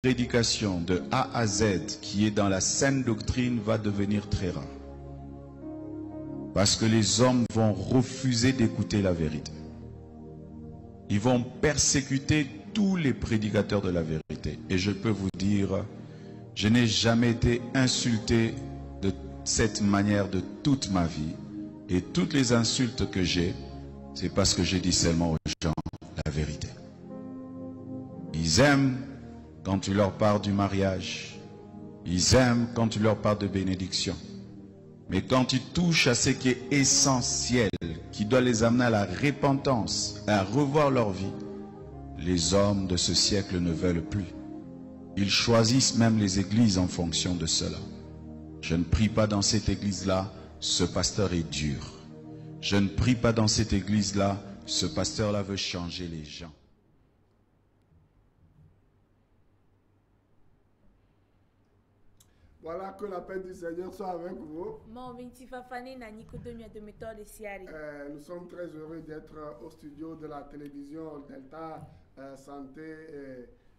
prédication de A à Z qui est dans la saine doctrine va devenir très rare. Parce que les hommes vont refuser d'écouter la vérité. Ils vont persécuter tous les prédicateurs de la vérité. Et je peux vous dire, je n'ai jamais été insulté de cette manière de toute ma vie. Et toutes les insultes que j'ai, c'est parce que je dis seulement aux gens la vérité. Ils aiment quand tu leur parles du mariage. Ils aiment quand tu leur parles de bénédiction. Mais quand tu touches à ce qui est essentiel, qui doit les amener à la repentance, à revoir leur vie, les hommes de ce siècle ne veulent plus. Ils choisissent même les églises en fonction de cela. Je ne prie pas dans cette église-là, ce pasteur est dur. Je ne prie pas dans cette église-là, ce pasteur-là veut changer les gens. Voilà, que la paix du Seigneur soit avec vous. Nous sommes très heureux d'être au studio de la télévision Delta Santé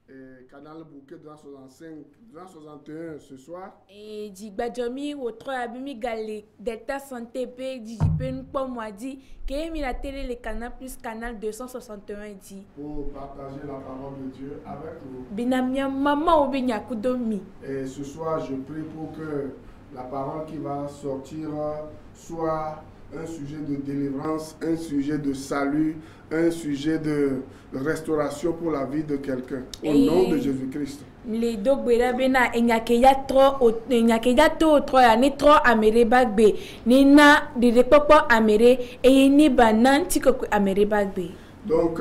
et Canal Bouquet 261 ce soir. Et Djibadjomi, votre abimi galé Delta Santé P, Djipen Pomwadi, qui est mis la télé, le canal plus canal 261 dit. Pour partager la parole de Dieu avec vous. Binamia maman ou binyakudomi. Et ce soir, je prie pour que la parole qui va sortir soit un sujet de délivrance, un sujet de salut, un sujet de restauration pour la vie de quelqu'un. Au nom de Jésus-Christ. Les dogbera bena enyakeya to tro ya ne tro amere bagbe ni na de popo amere et ni banan tiko amere bagbe. Donc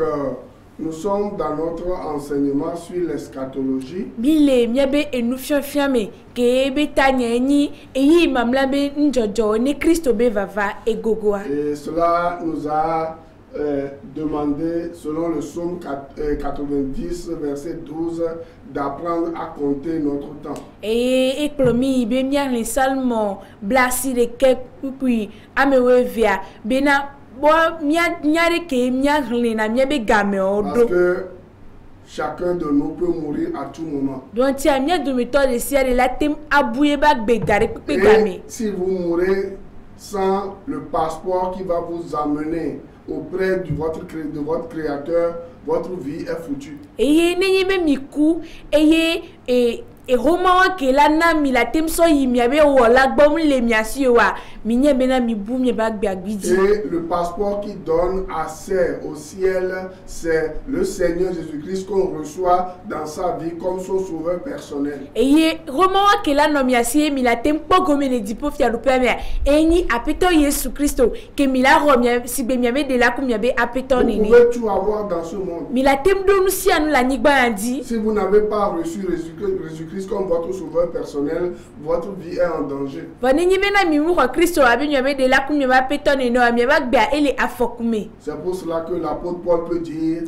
nous sommes dans notre enseignement sur l'eschatologie. Bile miabe enufio fiame ke be tanyeni eyi mamla be njojo ni Christo be vava egogoa. Et cela nous a demandé, selon le psaume 90, verset 12, d'apprendre à compter notre temps. Et plomi be miar les salmons blasi de kek puis amewevia bena bo miare ke miar le na miabe game odo. Parce que chacun de nous peut mourir à tout moment. Donc tu as mis de méthode de sière la tem abouye bag begare pe game. Et si vous mourrez sans le passeport qui va vous amener auprès de votre créateur, votre vie est foutue. Et n'ayez même miku et Roma ke la na mi la tem so yimi abe wo la gbom le miasi wa mi nye bena mi bu mi bag biagwidi. Et le passeport qui donne accès au ciel, c'est le Seigneur Jésus-Christ qu'on reçoit dans sa vie comme son sauveur personnel. Et Roma ke la no miasi mi la tem pogome le dipo fia lu pemia et ni apeto Jésus Christo ke mi la romia si be mi abe de la ku mi abe apeto ni. Vous pouvez tout avoir dans ce monde. Mi la tem do nu si anu la nigba andi. Si vous n'avez pas reçu Jésus-Christ comme votre sauveur personnel, votre vie est en danger. C'est pour cela que l'apôtre Paul peut dire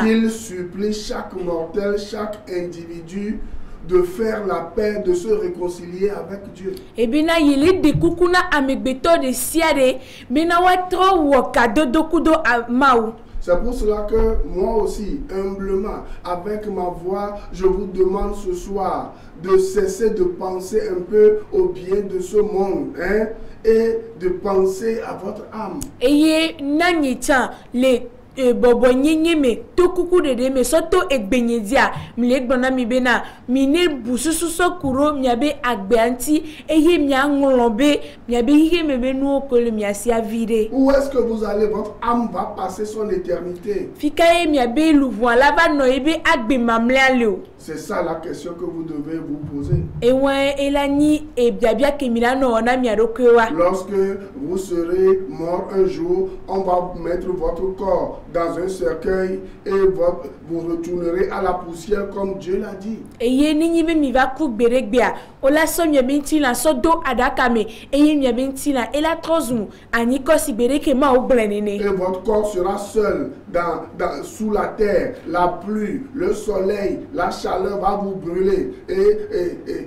qu'il supplie chaque mortel, chaque individu de faire la paix, de se réconcilier avec Dieu. Et bien, il est de kukuna amegbeto de siare, bena watro wakado dokudo amaou. C'est pour cela que moi aussi, humblement, avec ma voix, je vous demande ce soir de cesser de penser un peu au bien de ce monde, hein, et de penser à votre âme. Et nanyitan le bobo nyenye me to kuku de me soto egbenyedia mle gbona mi bena mi ne bususu so kuro miabe agbeanti eye mi anglombe miabe hige mebe nu okole mi asia vire. Où est-ce que vous allez? Votre âme va passer son éternité. Fikaye miabe louvoa lava no ebe agbe mamle leo. C'est ça la question que vous devez vous poser. Et ouais, elani e biabia kemila no ona mi arokewa. Lorsque vous serez mort un jour, on va mettre votre corps dans un cercueil et vous retournerez à la poussière comme Dieu l'a dit. Et ye ni mi va ku beregbia. Ola so mi benti la so do adakame e ye mi benti la ela trozu ani ko si bereke ma o blenene. Et votre corps sera seul sous la terre, la pluie, le soleil, la chaleur va vous brûler et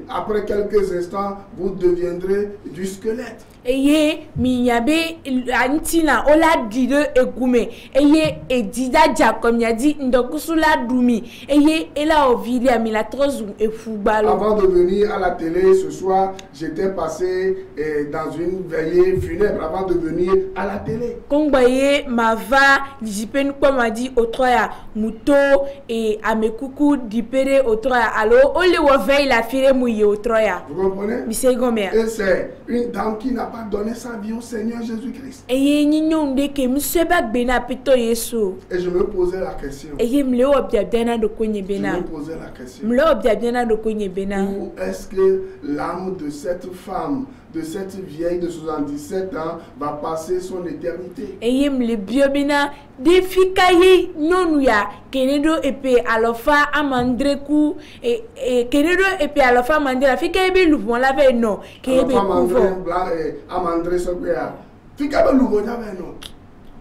après quelques instants vous deviendrez du squelette. eye minyabe antina ola dido egume eye edida jakom nyadi ndokusula dumi eye ela ovili amila trozu efubalo. Avant de venir à la télé ce soir, j'étais passé dans une veillée funèbre avant de venir à la télé. Kongbaye mava dijipen kwa madi otroya muto et amekuku dipere otroya alo ole wo veille la fire mouye otroya. Vous comprenez? Mise gomer. Et c'est une dame qui n'a pas donné sa vie au Seigneur Jésus-Christ. Eye nyonde ke mseba bena pito Yesu. Et je me posais la question. Eye mle obia bena do konye Je bena. me posais la question. Mle obia bena do konye bena. Où est-ce que l'âme de cette femme, de cette vieille de 77 ans, va passer son éternité? Eye mle bio bena defikaye nyonuya kenedo epe alofa amandreku kenedo epe alofa mandela fikaye be luvon la ve no kebe kuvo. Amandré Sokea. Fika be luvon la ve no.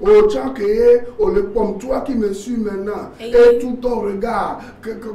Au tchakeye, au le pomme, toi qui me suis maintenant, et tout ton regard,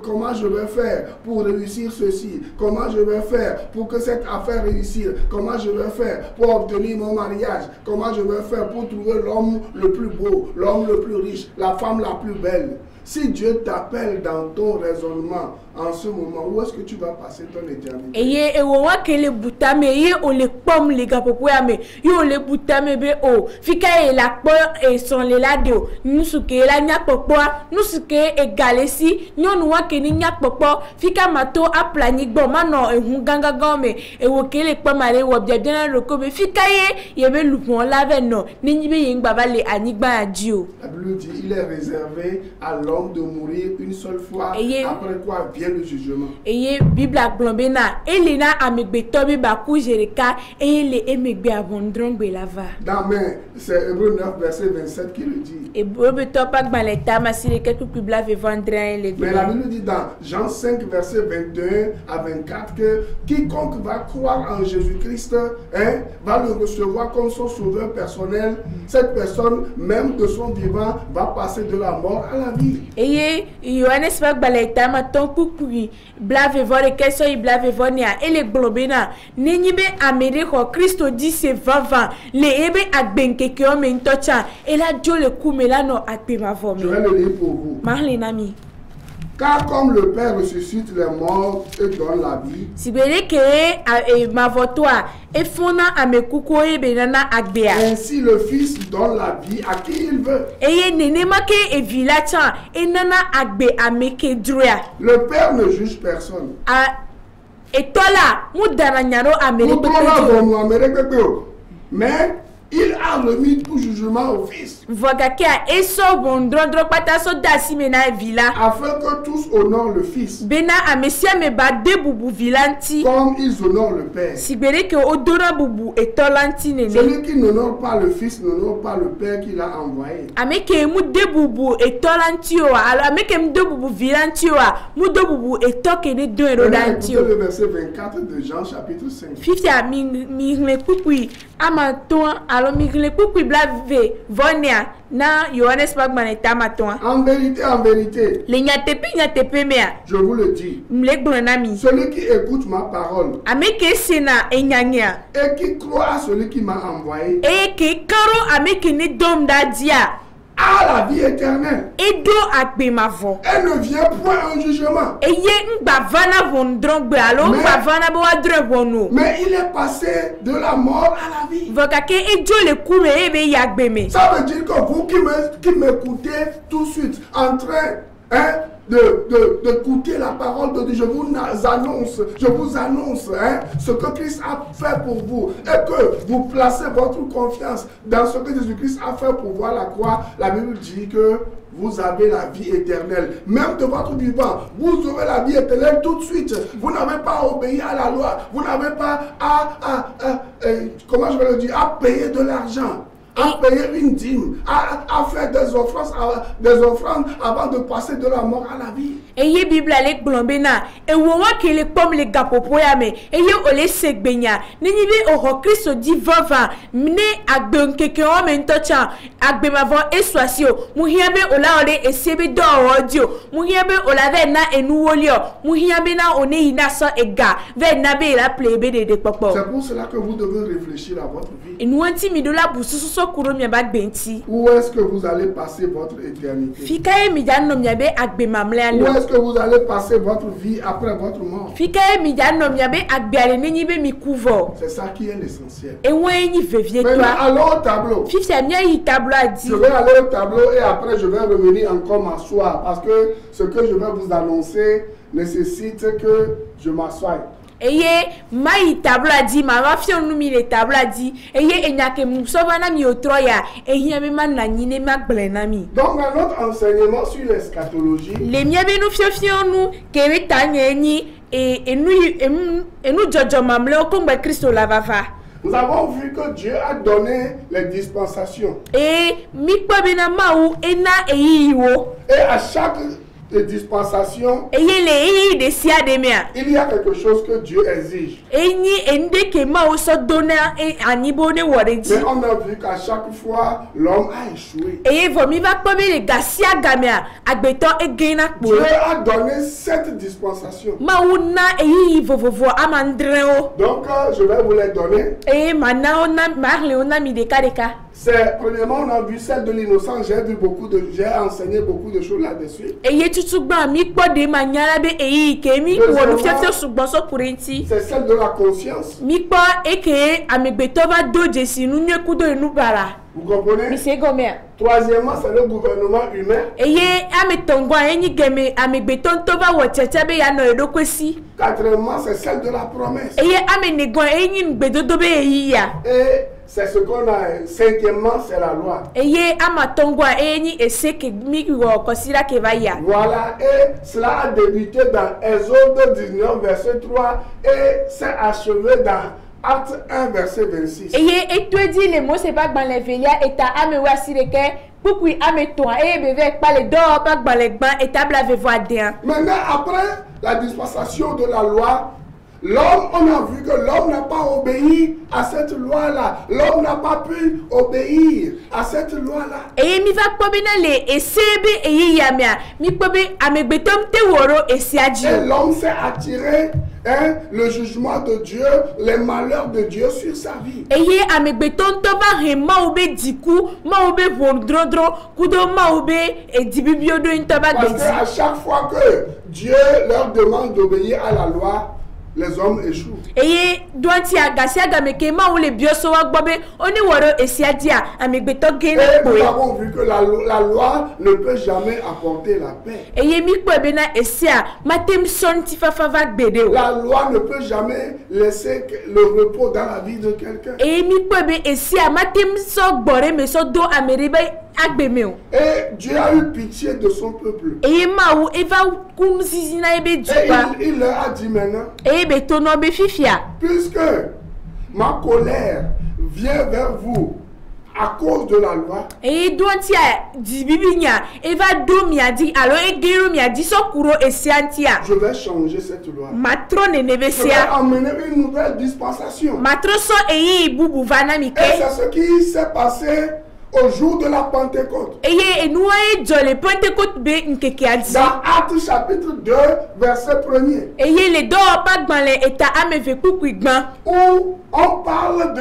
comment je vais faire pour réussir ceci, comment je vais faire pour que cette affaire réussisse, comment je vais faire pour obtenir mon mariage, comment je vais faire pour trouver l'homme le plus beau, l'homme le plus riche, la femme la plus belle. Si Dieu t'appelle dans ton raisonnement en ce moment, où est-ce que tu vas passer ton éternité? Eye ewa kele butame ye o le pom le gapopo ya me yo le butame be o fika e la po e son le lade o nusuke la nya popo nusuke e galesi nyonu wa keni nya popo fika mato a plani gbo mano e hun ganga gome e wo kele pom ale wo bia bia na roko be fika ye be lupon lave no ni nyibe ye ngba ba le anigba aji o. La Bible dit il est réservé à l'homme de mourir une seule fois, après quoi vient le jugement. Eye Bible aglombe na elina amegbe tobi baku jereka ele emegbe avondrongbe lava. Dans mais c'est Hébreux 9 verset 27 qui le dit. Hébreux topa gbaleta masile quelque publa ve vendre le. Mais la Bible dit dans Jean 5 verset 21 à 24 que quiconque va croire en Jésus-Christ va le recevoir comme son sauveur personnel. Cette personne même de son vivant va passer de la mort à la vie. Eye Yohanes va gbaleta ma ton kukui blave vore keso I blave vonia ele globena nenyibe Ameriko Christo dit c'est vava le ebe agbenke ke o me ntocha ela dio le kumela no akpe ma vomi. Je vais le lire pour vous. Marle nami. Car comme le Père ressuscite les morts et donne la vie, sibere ke ma votoa e fona amekuko e benana agbea. Ainsi le Fils donne la vie à qui il veut. Eye nene make e vilacha e nana agbe ameke drea. Le Père ne juge personne. E tola mudana nyaro Ameriko. Mais il a remis tout jugement au Fils. Vogakia eso bondrondro pataso dasi mena villa. Afin que tous honorent le Fils. Bena amesia me ba de bubu vilanti. Comme ils honorent le Père. Sibere ke odora bubu et tolanti nene. Celui qui n'honore pas le Fils n'honore pas le Père qui l'a envoyé. Ameke mu de bubu et tolanti o. Alors ameke mu de bubu vilanti o. Mu de bubu et toke ne do erodanti o. Le verset 24 de Jean chapitre 5. Fifia mi me kupui amaton alors mi le kupui blave vonia na Yohanes Bagman et tamaton. En vérité, le nyatepe mea. Je vous le dis. Mle gbonami. Celui qui écoute ma parole. Ameke sena enyanya. Et qui croit à celui qui m'a envoyé. Et qui karo ameke ne dom da dia. À la vie éternelle. Et do akbe ma vo. Elle ne vient point en jugement. Et ye ngba vana vondrong be alo ngba vana bo adre bono. Mais il est passé de la mort à la vie. Vokake e jo le kume e be yagbe me. Ça veut dire que vous qui m'écoutez tout de suite en train d'écouter la parole de Dieu, je vous annonce ce que Christ a fait pour vous et que vous placez votre confiance dans ce que Jésus-Christ a fait pour vous à la croix. La Bible dit que vous avez la vie éternelle. Même de votre vivant, vous aurez la vie éternelle tout de suite. Vous n'avez pas à obéir à la loi. Vous n'avez pas comment je vais le dire, à payer de l'argent. à payer une dîme, à faire des offrandes avant de passer de la mort à la vie. Eye Bible ale gblɔbena ewowa ke le kpɔm le gaƒoƒo ya me eye ole se gbenya nenyi be oxɔ Kristo di vava ne agbe nkeke wɔn me ŋutɔ tsa agbemavɔ esu asi o mu hia be ola ole esie be dɔwɔwɔ di o mu hia be ola ve na enuwoli o mu hia be na one yi na sɔ ega ve na be la ple be dede kpɔkpɔ. C'est pour cela que vous devez réfléchir à votre vie. Enuwanti mi do la bususu sɔ kuro miaba gbenti. Où est-ce que vous allez passer votre éternité? Fika ye mi dza nɔ miabe agbemamlea Où le. est-ce que vous allez passer votre vie après votre mort? Fika ye mi dza nɔ miabe agbeale nenyi be mi ku vɔ. C'est ça qui est l'essentiel. Ewa ye nyi vevie Maintenant, toa. allons au tableau. Fifia mia yi tableau a dit. Je vais aller au tableau et après je vais revenir encore m'asseoir parce que ce que je vais vous annoncer nécessite que je m'assoie. Eye ma yi tableau a dit ma va fion nu mi le tableau a dit eye enyake musova na mi otro ya ehia be ma na nyine ma gble na mi. Donc dans notre enseignement sur l'eschatologie, Le mia be nu fiofio nu ke be tanye ni enu jojo mamle o kongbe Kristo la vava. nous avons vu que Dieu a donné les dispensations. Mi kpo be na mawu ena eyi wo. Et à chaque dispensation, Eye le eyi de sia de mea. il y a quelque chose que Dieu exige. Enyi ende ke mawu so dona anibo ne wore di. Mais on a vu qu'à chaque fois, l'homme a échoué. Eye vo mi va kpo be le gasia gamea agbeto egena kpo. Dieu a donné 7 dispensations. Mawu na eyi vovovo amandre o. Donc, je vais vous les donner. Mana ona marle ona mi deka deka. C'est, premièrement, on a vu celle de l'innocence. J'ai enseigné beaucoup de choses là-dessus. Eye tutugba mi kpo de manyala be eyi ke mi wo mi fiafia sugbon so kurenti. C'est celle de la conscience. Mi kpo eke amegbeto va do jesi nu nye kudo enu bara. Vous comprenez? Mi se gomea. Troisièmement, c'est le gouvernement humain. Eye ametongwa enyi geme amegbeto nto va wo tete be ya no edokwesi. Quatrièmement, c'est celle de la promesse. Eye amenegwa enyi ngbedodo be eyi ya. Et c'est ce qu'on a. Cinquièmement, c'est la loi. Eye amatongwa enyi eseke mi wo kosira ke va ya. Voilà, et cela a débuté dans Exode 19, verset 3, et s'est achevé dans Acte 1, verset 26. Eye etwedi le mo se ba gban le velia eta ame wa sireke pupui ame to eye beve pa le do pa gban le gban eta bla ve vo adean. Maintenant, après la dispensation de la loi, l'homme, on a vu que l'homme n'a pas obéi à cette loi-là. L'homme n'a pas pu obéir à cette loi-là. Eye mi va kpo be na le esebe eye ya mea mi kpo be amegbetom te woro esiaji. Et l'homme s'est attiré le jugement de Dieu, les malheurs de Dieu sur sa vie. Eye amegbetom to va he ma obe diku ma obe vondrodro kudo ma obe edibibio do into ba Parce gbedi. qu'à chaque fois que Dieu leur demande d'obéir à la loi, les hommes échouent. Eye doanti agasi agameke ma wo le bioso wa gbo be oni woro esiaji a amegbeto gene Et nous poe. avons vu que la loi ne peut jamais apporter la paix. Eye mi kpo be na esia matem son ti fafa va gbede o. La loi ne peut jamais laisser le repos dans la vie de quelqu'un. Eye mi kpo be esia matem so gbore me so do ameribe agbeme o. Et Dieu a eu pitié de son peuple. Eye ma wo eva kun zizina ebe Et dupa. il leur a dit maintenant, Eye be tono be fifia. puisque ma colère vient vers vous à cause de la loi, Eye doanti a di bibinya eva do mi adi alo egeru mi adi so kuro esiantia. je vais changer cette loi. Matrone ne Je vais besia. emmener une nouvelle dispensation. Matro so eye bubu vana mi Et ke. c'est ce qui s'est passé au jour de la Pentecôte. Eye enua e jole Pentecôte be nkeke adi. Dans Actes chapitre 2, verset 1er, Eye le do pa gbanle eta ameve kuku igban. où on parle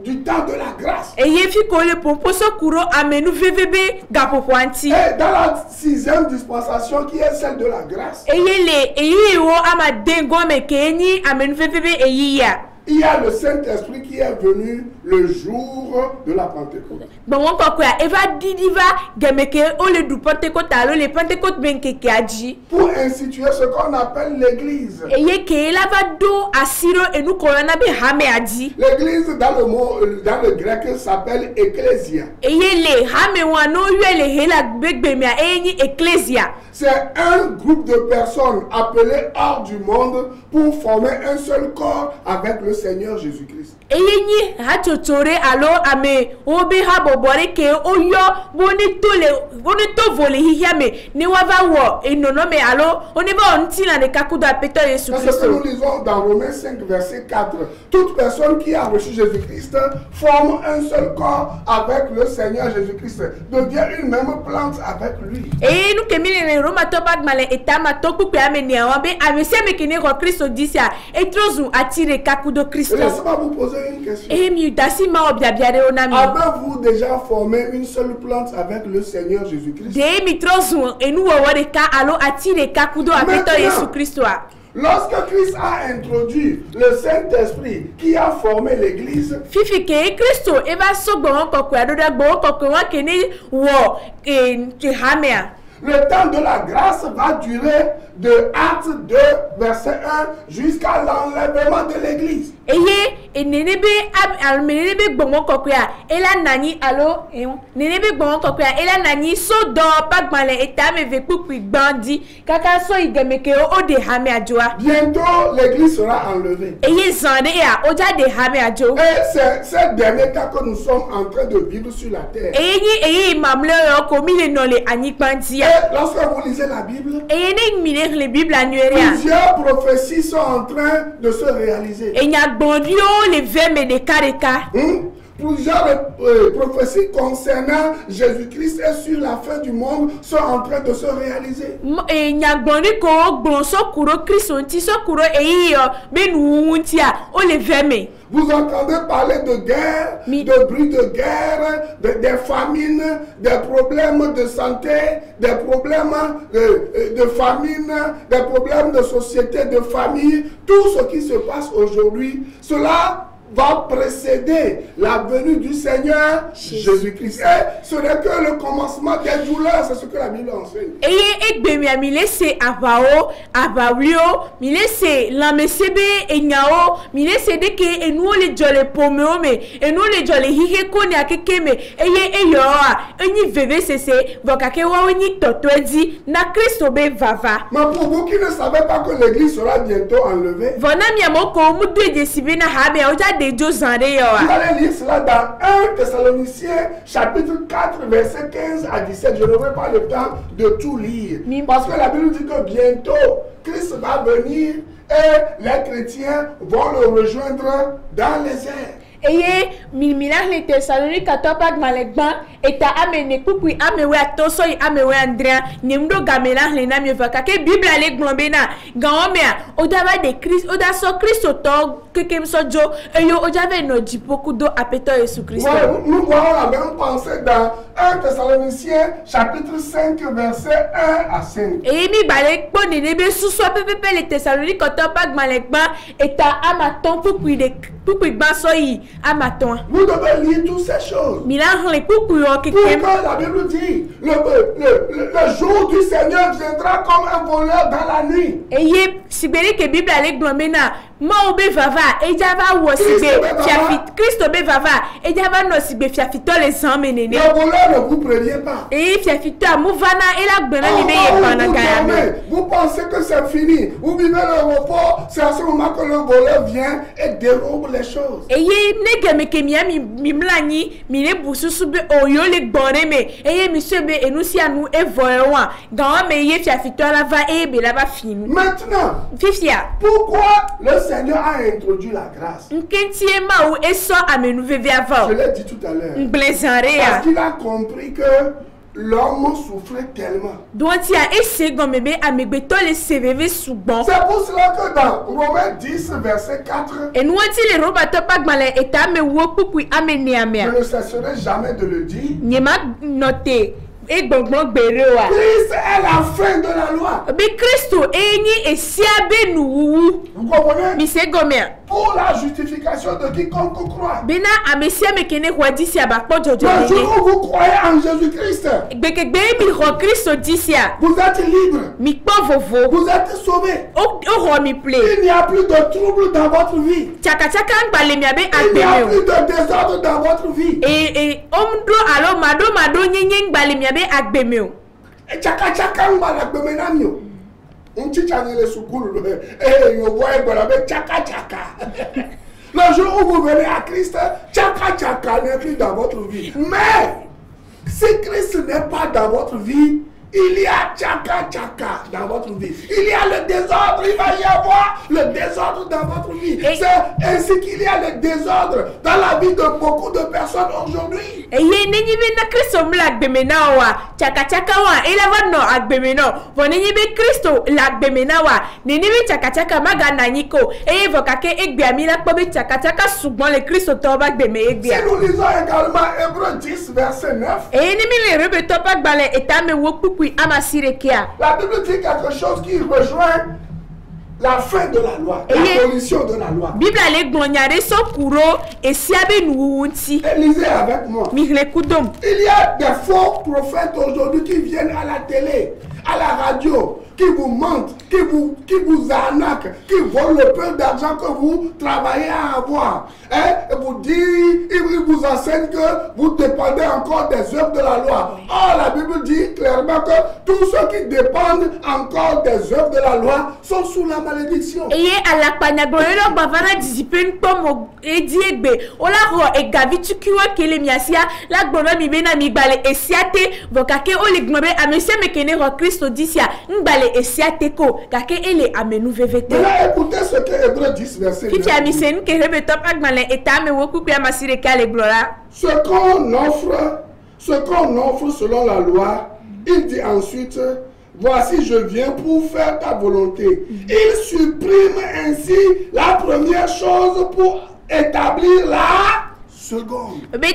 du temps de la grâce. Eye fi ko le poposo kuro amenu vvb gapopo anti. Et dans la 6e dispensation qui est celle de la grâce, Eye le eyi wo ama dengo me kenyi amenu vvb eyi ya. il y a le Saint-Esprit qui est venu le jour de la Pentecôte. Bon won ko ko eva didiva gemeke o le du Pentecôte alo le Pentecôte ben keke adi. Pour instituer ce qu'on appelle l'église. Eye ke la va do asiro enu korona be hame adi. L'église dans le grec s'appelle ecclésia. Eye le hame wa no yue le hela begbe mi a enyi ecclesia. C'est un groupe de personnes appelées hors du monde pour former un seul corps avec le Seigneur Jésus-Christ. Eyenyi hatotore alo ame obe habobore ke oyo bonito vole hihiame ni wava wo enonome alo oniba ontina de kakudo apeto Yesu Parce que Christ. nous lisons dans Romains 5 verset 4, toute personne qui a reçu Jésus-Christ forme un seul corps avec le Seigneur Jésus-Christ, devient une même plante avec lui. Et nous kemile ne Roma tobag male etama toku pe ameni awambe amese mekine ko Kristo disia etrozu atire kakudo Kristo. Laissez-moi vous poser une question. E mi dasi ma obiabiare onami. Avez-vous déjà formé une seule plante avec le Seigneur Jésus-Christ? De mi trozu enu wawore ka alo atire kakudo apeto Yesu Kristo a. Lorsque Christ a introduit le Saint-Esprit qui a formé l'Église, Fifi ke Kristo eva so gbon kokwe adoda gbon kokwe wa keni wo ke hamea. le temps de la grâce va durer de Actes 2, verset 1 jusqu'à l'enlèvement de l'Église. Eye enenebe almenebe gbon kokwe a ela nani alo nenebe gbon kokwe a ela nani so do pagmale etame ve pupi gbandi kaka so igemeke o de hamea joa. Bientôt, l'Église sera enlevée. Eye zande ya oja de hamea jo. Et c'est ce dernier cas que nous sommes en train de vivre sur la terre. Eye mamle yo komi le nole anikpanti. Et lorsque vous lisez la Bible, Eye ne mine le Bible anueria. plusieurs prophéties sont en train de se réaliser. Enya bondio le veme de kareka. Plusieurs prophéties concernant Jésus-Christ et sur la fin du monde sont en train de se réaliser. Enya boni ko gbon so kuro Kristo nti so kuro eyi yo benu ntia o le veme. Vous entendez parler de guerre, de bruit de guerre, des famines, des problèmes de santé, des problèmes de famine, des problèmes de société, de famille. Tout ce qui se passe aujourd'hui, cela va précéder la venue du Seigneur Jésus-Christ. Et ce n'est que le commencement des douleurs, c'est ce que la Bible enseigne. Eye egbe mi amile se avao, avawio, mile se lamesebe enyao, mile se deke enu le jole pomeo me, enu le jole hihe kone akeke me, eye eyoa, enyi veve sese, vokake wa enyi totwedi, na Kristo be vava. Mais pour vous qui ne savez pas que l'Église sera bientôt enlevée, Vona mi amoko mudu edesibe na habe oja de jo zande vous yoa. allez lire cela dans 1 Thessaloniciens chapitre 4 verset 15 à 17. Je n'aurai pas le temps de tout lire. Parce que la Bible dit que bientôt Christ va venir et les chrétiens vont le rejoindre dans les airs. Eye milmilah le Thessalonique atopag malekban eta amene kukui amewe atoso i amewe andrea nemdo gamelah le nami vakake Bible ale glombe na gaomea odava de Christ oda so Christo to kekem so jo eyo ojave no jipoku do apeto Yesu Christ. Nous voyons la même pensée dans 1 Thessaloniciens chapitre 5 verset 1 à 5. Eye mi balek po nenebe suso pepepe le Thessalonique atopag malekban eta amaton kukui de kukui baso i amaton. Vous devez lire toutes ces choses. Milah le kukui o Pour kekem. que la Bible dit, le jour du Seigneur viendra comme un voleur dans la nuit. Eye sibere ke Bible ale glombe na ma obe vava ejava wo sibe fiafit Kristo be vava ejava no sibe fiafito le menene. Le voleur ne vous prévient pas. Eye fiafito amuvana ela gbena ni be ye pana Vous pensez que c'est fini. Vous vivez le repos. C'est à ce moment que le voleur vient et dérobe les choses. Eye negeme ke miami mimlani mine bususu be oyo le gbore me eye monsieur be enusi anu evoewa gawa me ye fiafito la va e be la ba fini. Maintenant, Fifia pourquoi le Seigneur a introduit la grâce? nkentie ma ou eso amenu veve ava. Je l'ai dit tout à l'heure. Mblezarea. Parce qu'il a compris que l'homme souffrait tellement. Doanti a ese gomebe amegbeto le seveve subon. C'est pour cela que dans Romains 10, verset 4, Enuanti le roba topak male eta me wopukui amene je amea. ne cesserai jamais de le dire. Nyema note e gbongbon berewa. Christ est la fin de la loi. Be Kristo enyi esiabe nuwu. Vous comprenez? Mi se gomea. Pour la justification de quiconque croit. Bena amesia mekene hwadisi abakpo jojo Le jour nene. où vous croyez en Jésus-Christ, Gbekegbe mi ho Kristo disia. vous êtes libre. Mi kpo vovo. Vous êtes sauvé. O ho mi ple. Il n'y a plus de trouble dans votre vie. Chaka chaka ngbale mi abe Il n'y a agbeme. plus de désordre dans votre vie. Omdo alo mado nyenye ngbale mi abe agbeme o. Et chaka chaka mbala gbemenamio. Unchi channel sukulu. Eh, yo boy bola be chaka chaka. Le jour où vous venez à Christ, tchaka tchaka n'est plus dans votre vie. Mais si Christ n'est pas dans votre vie, il y a tchaka tchaka dans votre vie. Il y a le désordre, il va y avoir le désordre dans votre vie. C'est ainsi qu'il y a le désordre dans la vie de beaucoup de personnes aujourd'hui. Et na Christo mlagbemena wa chaka chaka wa ila vano agbemeno vonenyibe Christo lagbemena wa ninibe chaka chaka magana niko e vokake egbiami la pobe chaka chaka sugbon le Christo toba gbeme egbia. Si nous lisons également Hébreux 10 verset 9. Et nimi le rebe topa gbale etame wokpukui amasire kia. La Bible dit quelque chose qui rejoint la fin de la loi, l'abolition de la loi. Bible ale glonyare so kuro esiabe nuunti. Lisez avec moi. Mihlekudom. Il y a des faux prophètes aujourd'hui qui viennent à la télé, à la radio, qui vous mentent, qui vous arnaquent, qui volent le peu d'argent que vous travaillez à avoir. Et ils vous enseignent que vous dépendez encore des œuvres de la loi. Or, la Bible dit clairement que tous ceux qui dépendent encore des œuvres de la loi sont sous la malédiction. Et à la panagorelo bavana discipline comme ediegbe ola ro egavitu kiwa kele miasia la gbona mi bena mi bale esiate vokake ole gnobe amesia mekene ro Christo disia ngbale esiate ko kake ele amenu vevete. Maintenant écoutez ce que Hébreux 10 verset 9. Kiti amisen ke rebe top agmale etame woku pe amasire kale gloria. Ce qu'on offre selon la loi, il dit ensuite, voici je viens pour faire ta volonté. Il supprime ainsi la première chose pour établir la seconde. Be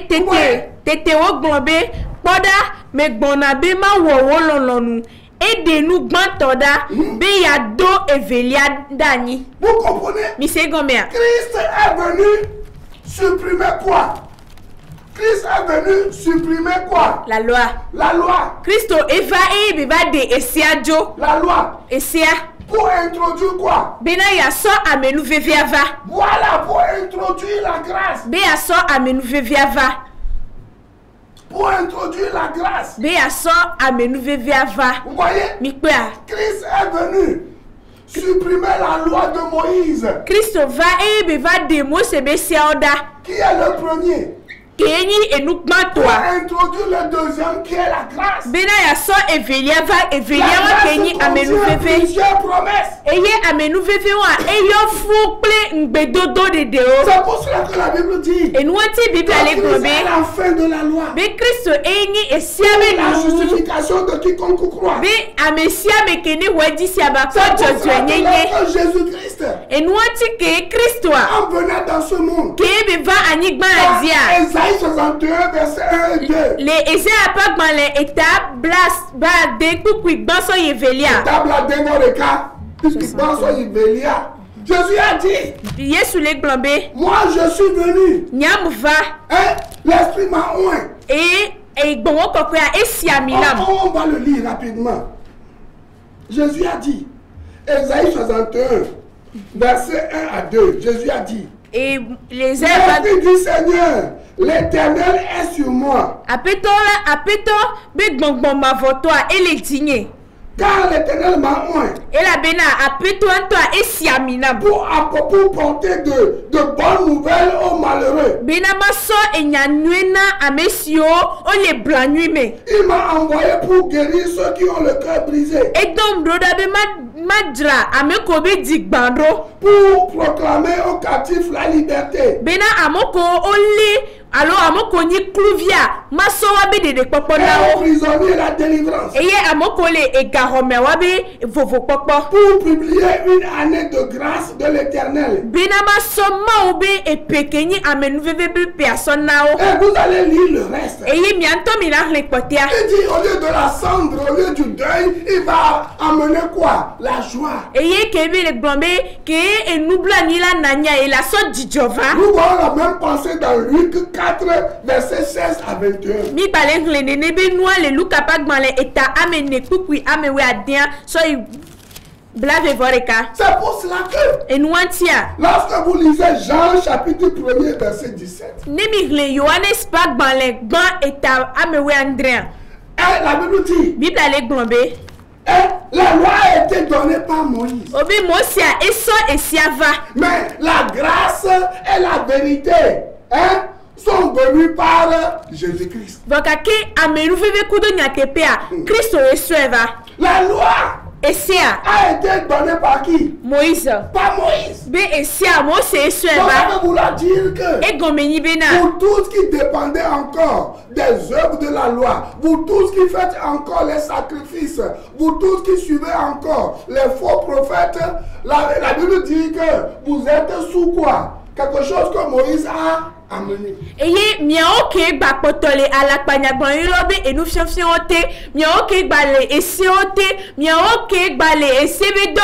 tete wo glombe poda me gbonabe ma wo lolonu ede nu gbantoda be ya do evelia dani. Vous comprenez? Mi se gomea. Christ est venu supprimer quoi? Christ est venu supprimer quoi? La loi. La loi. Christo eva e beba de esiajo. La loi. Esia. Pour introduire quoi? Bena ya so amenu veviava. Voilà, pour introduire la grâce. Be ya so amenu veviava. Pour introduire la grâce. Be ya so amenu veviava. Vous voyez? Mikpea. Christ est venu supprimer la loi de Moïse. Christo va e beba de Mose be siaoda. Qui est le premier? Kenyi enukmantoa. Pour introduire le deuxième qui est la grâce. Bena ya so evelia va evelia wa kenyi amenu veve. Plusieurs promesses. Eye amenu veve wa eyo fukle ngbedodo de deo. C'est pour cela que la Bible dit. Et nous anti Bible ale globe. C'est la fin de la loi. Be Christo enyi esiabe La nu. justification de quiconque croit. Be amesia mekene wedi siaba ko C'est pour cela jojo nyenye. que Jésus-Christ, Et nous anti ke Christo a en venant dans ce monde, ke be va anigba azia. Esaïe 61 verset 1 et 2. Le ese apak male eta blas ba de kukui gbanso yevelia. Table à dénoreka, puisqu'il pense au Ibelia. Jésus a dit, Yesu le glombe. moi je suis venu. Nyam va. Hein? L'esprit m'a oint. Et gbonwo kokwe a esia milam. On va le lire rapidement. Jésus a dit, Esaïe 61, verset 1 à 2. Jésus a dit, Et les l'Esprit du Seigneur, l'Éternel est sur moi. apeto be gbongbon mavotoa ele tinye. Car l'Éternel m'a oint Et la bena apeto antoa esia minam. pour porter de bonnes nouvelles aux malheureux. Bena maso enyanuena amesio o le blanuime. Il m'a envoyé pour guérir ceux qui ont le cœur brisé, Et donc broda be madra ameko be digbandro. pour proclamer aux captifs la liberté Bena amoko ole alo amoko ni kluvia maso wabe de et popona aux prisonniers la délivrance, eye amoko le egarome wabe vovo popo pour publier une année de grâce de l'Éternel. bena maso maobe epekenyi amenu veve be personne nao Et vous allez lire le reste. eye mianto mina lekpotia Il dit au lieu de la cendre, au lieu du deuil, il va amener quoi? La joie. eye kebe le blombe ke enubla ni la nanya e la so dijova Nous voyons la même pensée dans Luc 4, verset 16 à 21. mi bale nglene ne be noa le luka pagmale eta amene kukui amewe adia so i blave voreka C'est pour cela que enuantia lorsque vous lisez Jean chapitre 1er verset 17, nemi gle Yohanes pagmale gban eta amewe andrea et la Bible dit, Bible ale glombe et la loi a été donnée donné par Moïse. Obi Mosia eso esiava. Mais la grâce et la vérité, hein, sont venues par Jésus-Christ. Vakake amenu veve kudo nyakepea. Kristo esueva. La loi Esia a été donnée par qui? Moïse. Par Moïse. Be esia Mose Donc, esueva. ça veut vouloir dire que Egomeni bena. vous tous qui dépendez encore des œuvres de la loi, vous tous qui faites encore les sacrifices, vous tous qui suivez encore les faux prophètes, la Bible dit que vous êtes sous quoi? Quelque chose que Moïse a amené. Eye miaoke gba potole alakpanyagban irobe enu fianfian ote miaoke gba le esi ote miaoke gba le esebe do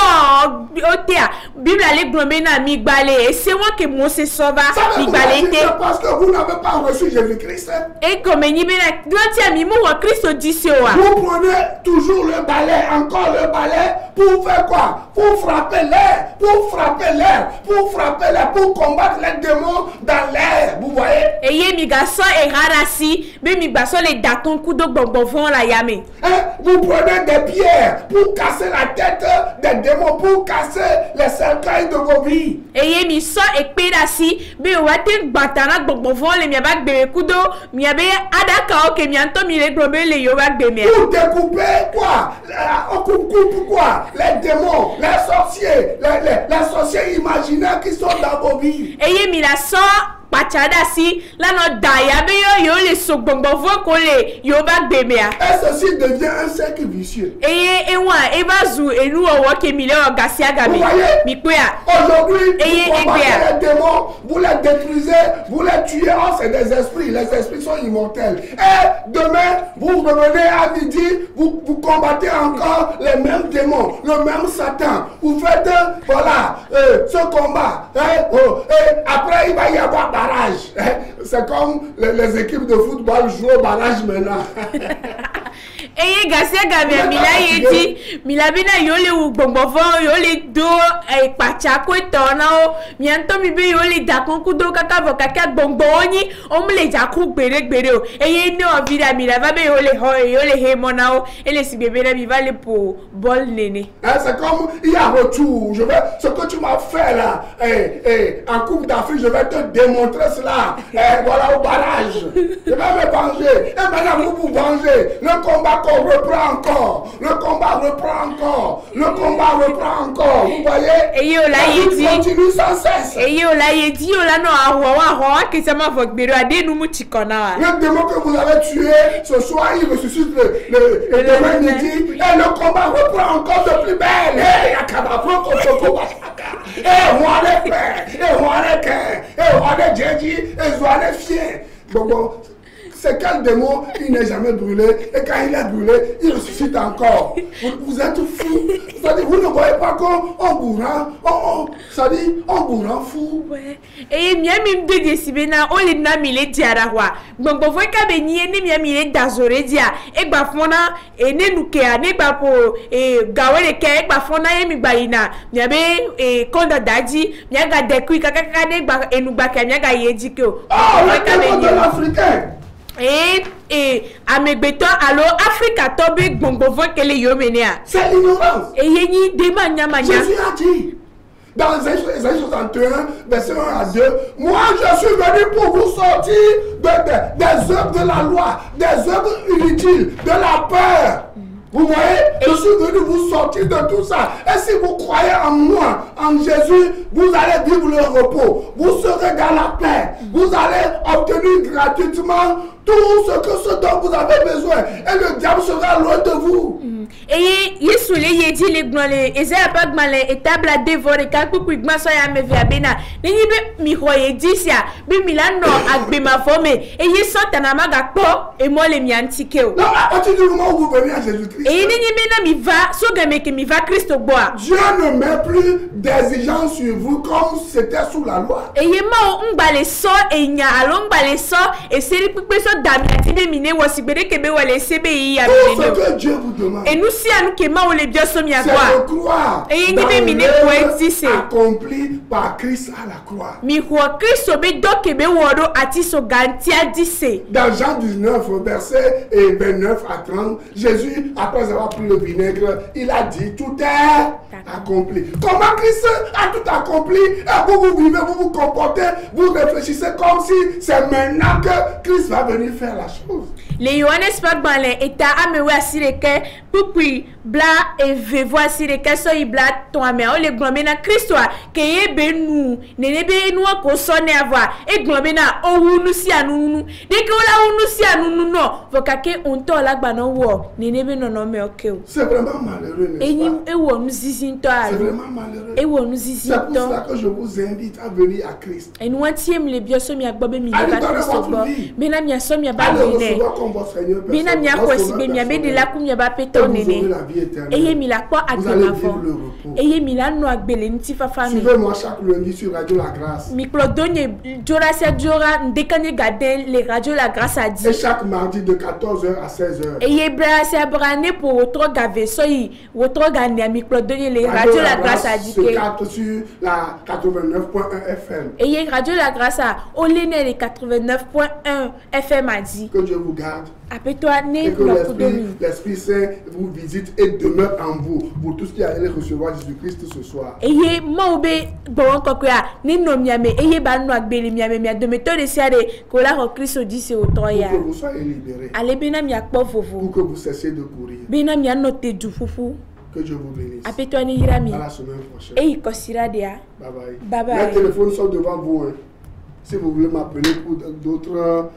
ote a Bible ale glombe na mi gba le ese won ke Mose sova mi gba le te Parce que vous n'avez pas reçu Jésus-Christ. e komeni be na dwanti ami mu wa Kristo disi o wa Vous prenez toujours le balai, encore le balai, pour faire quoi? Pour frapper l'air, pour frapper l'air, pour frapper l'air, pour combattre les démons dans l'air. Vous voyez? eye mi ga so e rarasi be mi gba so le daton kudo gbogbo fun la yame Hein? Vous prenez des pierres pour casser la tête des démons, pour casser les cercueils de vos vies. eye mi so e pedasi be wa te gbatana gbogbo fun le mi ba gbe kudo mi be adaka o ke mi anto mi le glombe le yo ba gbe mi Pour découper quoi? On coupe quoi? Les démons, les sorciers, les sorciers imaginaires qui sont dans vos vies. eye mi la so pachada si lana daya be yo le so gbogbo fun ko le yo ba gbe mi a Et ceci devient un cercle vicieux. eye enwa e ba zu enu owo ke mi le ogasi aga mi Vous voyez? mi pe a Aujourd'hui, Ayez vous combattez égard. les démons, vous les détruisez, vous les tuez. Oh, c'est des esprits. Les esprits sont immortels. Et demain, vous revenez à midi, vous combattez encore les mêmes démons, le même Satan. Vous faites, voilà, ce combat. Hein, et après, il va y avoir barrage. Hein. C'est comme les équipes de football jouent au barrage maintenant. eye gasi aga mi mi la yeti mi la bina yo le wu gbogbo fun yo le do pacha ko to na o mi anto mi be yo le da kon kudo kaka vo kaka gbogbo oni o mu le ja ku gbere o eye ni o vida mi la va be yo le he mona o ele si bebe na mi va le po bol nene Hein, c'est comme il y a retour. Ce que tu m'as fait là, en Coupe d'Afrique, je vais te démontrer cela. Voilà au barrage. Je vais me venger. Et maintenant, vous vous vengez. Le combat qu'on reprend encore. Le combat reprend encore. Le combat reprend encore. Vous voyez? eye o la La lutte yeti continue sans cesse. eye o la yeti o la no ahwa ke sama vo gbere ade nu mu chikona wa Le démon que vous avez tué, ce soir, il ressuscite le demain midi. Et le combat reprend encore de plus belle. Hey, Akabafo, Kotoko, Bashaka. Et moi, les pères, et moi, les cœurs, et moi, les djadji, et moi, les fiens. Bon, c'est quel démon qui n'est jamais brûlé, et quand il est brûlé, il ressuscite encore. Vous êtes fous. C'est-à-dire, vous ne voyez pas qu'on vous rend, c'est-à-dire, on vous rend fou. ouais eye mi ami de desibe na o le na mi le diara wa gbogbo fo ka be ni ene mi ami le dazore dia e gba fona ene nuke a ne gba po gawe le ke e gba fona e mi gba ina mi abe konda daji mi aga dekui kaka ne gba enu gba ke mi aga yeji ke o Oh, le démon de l'Africain. amegbeto alo Africa to be gbogbo fo kele yo menia C'est l'ignorance. eye ni de manya manya Jésus a dit, dans Ésaïe 61, verset 1 à 2, moi je suis venu pour vous sortir des œuvres de la loi, des œuvres inutiles, de la peur. Vous voyez, je suis venu vous sortir de tout ça. Et si vous croyez en moi, en Jésus, vous allez vivre le repos. Vous serez dans la paix. Vous allez obtenir gratuitement tout ce dont vous avez besoin. Et le diable sera loin de vous. eye yesu le yedi le gbole ezaya pa gbale etabla devore ka kuku igma so ya me via bena ni be mi ho yedi sia be mi la no agbe ma fome eye sota na maga po e mo le mi antike o Non, à partir du moment où vous venez à Jésus-Christ, eye ni bena mi va so ga me ke mi va Christo boa Dieu ne met plus d'exigences sur vous comme c'était sous la loi. eye ma o ngbale so enya alo ngbale so e seri pipe so damiati mine wasibere kebe wale sebe ya Tout ce que Dieu vous demande, et nous si anu kema ole bioso mi c'est agwa de croire Et dans il dit, l'œuvre accomplie par Christ à la croix. mi ho Kristo be do kebe wodo ati so gantia dise. Dans Jean 19, verset 29 à 30, Jésus, après avoir pris le vinaigre, il a dit, tout est accompli. Comment Christ a tout accompli? Et vous vivez, vous vous comportez, vous réfléchissez comme si c'est maintenant que Christ va venir faire la chose. Le Yohanes Pagbalin eta amewe asireke pupui bla e vevo asireke so i bla ton ame o le glombe na Kristo a ke ye be nu nene be nu ko so ne ava e glombe na o hunu si anu de ke ola hunu si anu no vokake onto la gba no wo nene be no no me oke o. C'est vraiment malheureux, n'est-ce pas? E wo nu zizinto a. C'est vraiment malheureux. E wo nu C'est pour zizinto. cela que je vous invite à venir à Christ. E nu antiem le bioso mi agbo be mi Allez ba dans Kristo votre bo. vie. Be na mi aso mi ba Allez bene. recevoir comme votre Seigneur Bina mi personnel. akwesi be mi abe de la kum ya ba peto Vous aurez nene. la vie éternelle. Eye mi la kwa Vous allez agema vivre fo. le repos. Eye mi la no agbele nti fafa mi. Suivez-moi chaque lundi sur Radio La Grâce. Mi klodonye jora se jora ndekanye gaden le radio la grâce a Et dit. chaque mardi de 14h à 16h. Eye bra se brane pour wotro gave so yi wotro gane mi klodonye le radio la grâce a dit se que. capte sur la 89.1 FM. Eye radio la grâce a olene le 89.1 FM a dit. Que Dieu vous garde. Ape toi ne Et que la kudomi. l'Esprit Saint vous visite et demeure en vous. Pour tous qui allez recevoir Jésus-Christ ce soir. Eye mo be bon kokoya ni no miame eye ba no agbele miame mi de méthode de siade ko la ko Kristo dit se otoya. Pour que vous soyez libérés. Ale bena mi akpo fofo. Pour que vous cessiez de courir. Bena mi anote du fufu. Que Dieu vous bénisse. Ape toi ni hirami. À la semaine prochaine. Eye kosira dia. Bye bye. Bye bye. Les téléphones sont devant vous. Hein. Si vous voulez m'appeler pour d'autres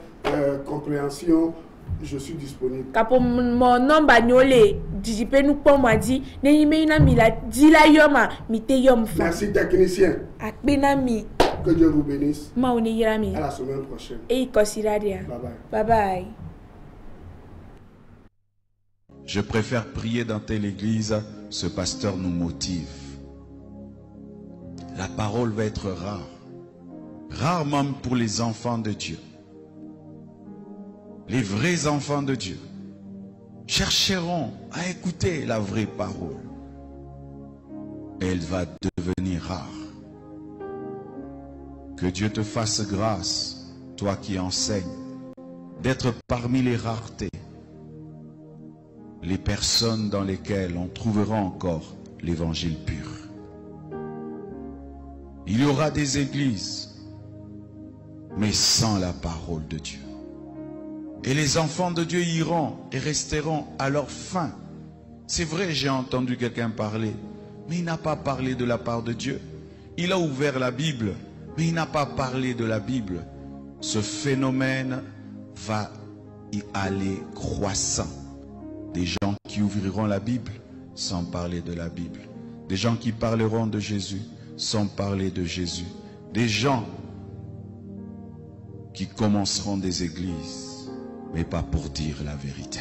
compréhensions, je suis disponible. Kapo mon nomba nyole dijipe nous po moi di ne yime ina mi la di la yoma mi te yom fa. Merci technicien. Akbena mi Que Dieu vous bénisse. ma oni hirami. À la semaine prochaine. Eye kosira dia. Bye bye. Bye bye. Je préfère prier dans telle église, ce pasteur nous motive. La parole va être rare. Rare même pour les enfants de Dieu. Les vrais enfants de Dieu chercheront à écouter la vraie parole. Elle va devenir rare. Que Dieu te fasse grâce, toi qui enseignes, d'être parmi les raretés, les personnes dans lesquelles on trouvera encore l'évangile pur. Il y aura des églises, mais sans la parole de Dieu. Et les enfants de Dieu iront et resteront à leur fin. C'est vrai, j'ai entendu quelqu'un parler, mais il n'a pas parlé de la part de Dieu. Il a ouvert la Bible, mais il n'a pas parlé de la Bible. Ce phénomène va y aller croissant. Des gens qui ouvriront la Bible sans parler de la Bible. Des gens qui parleront de Jésus sans parler de Jésus. Des gens qui commenceront des églises, mais pas pour dire la vérité.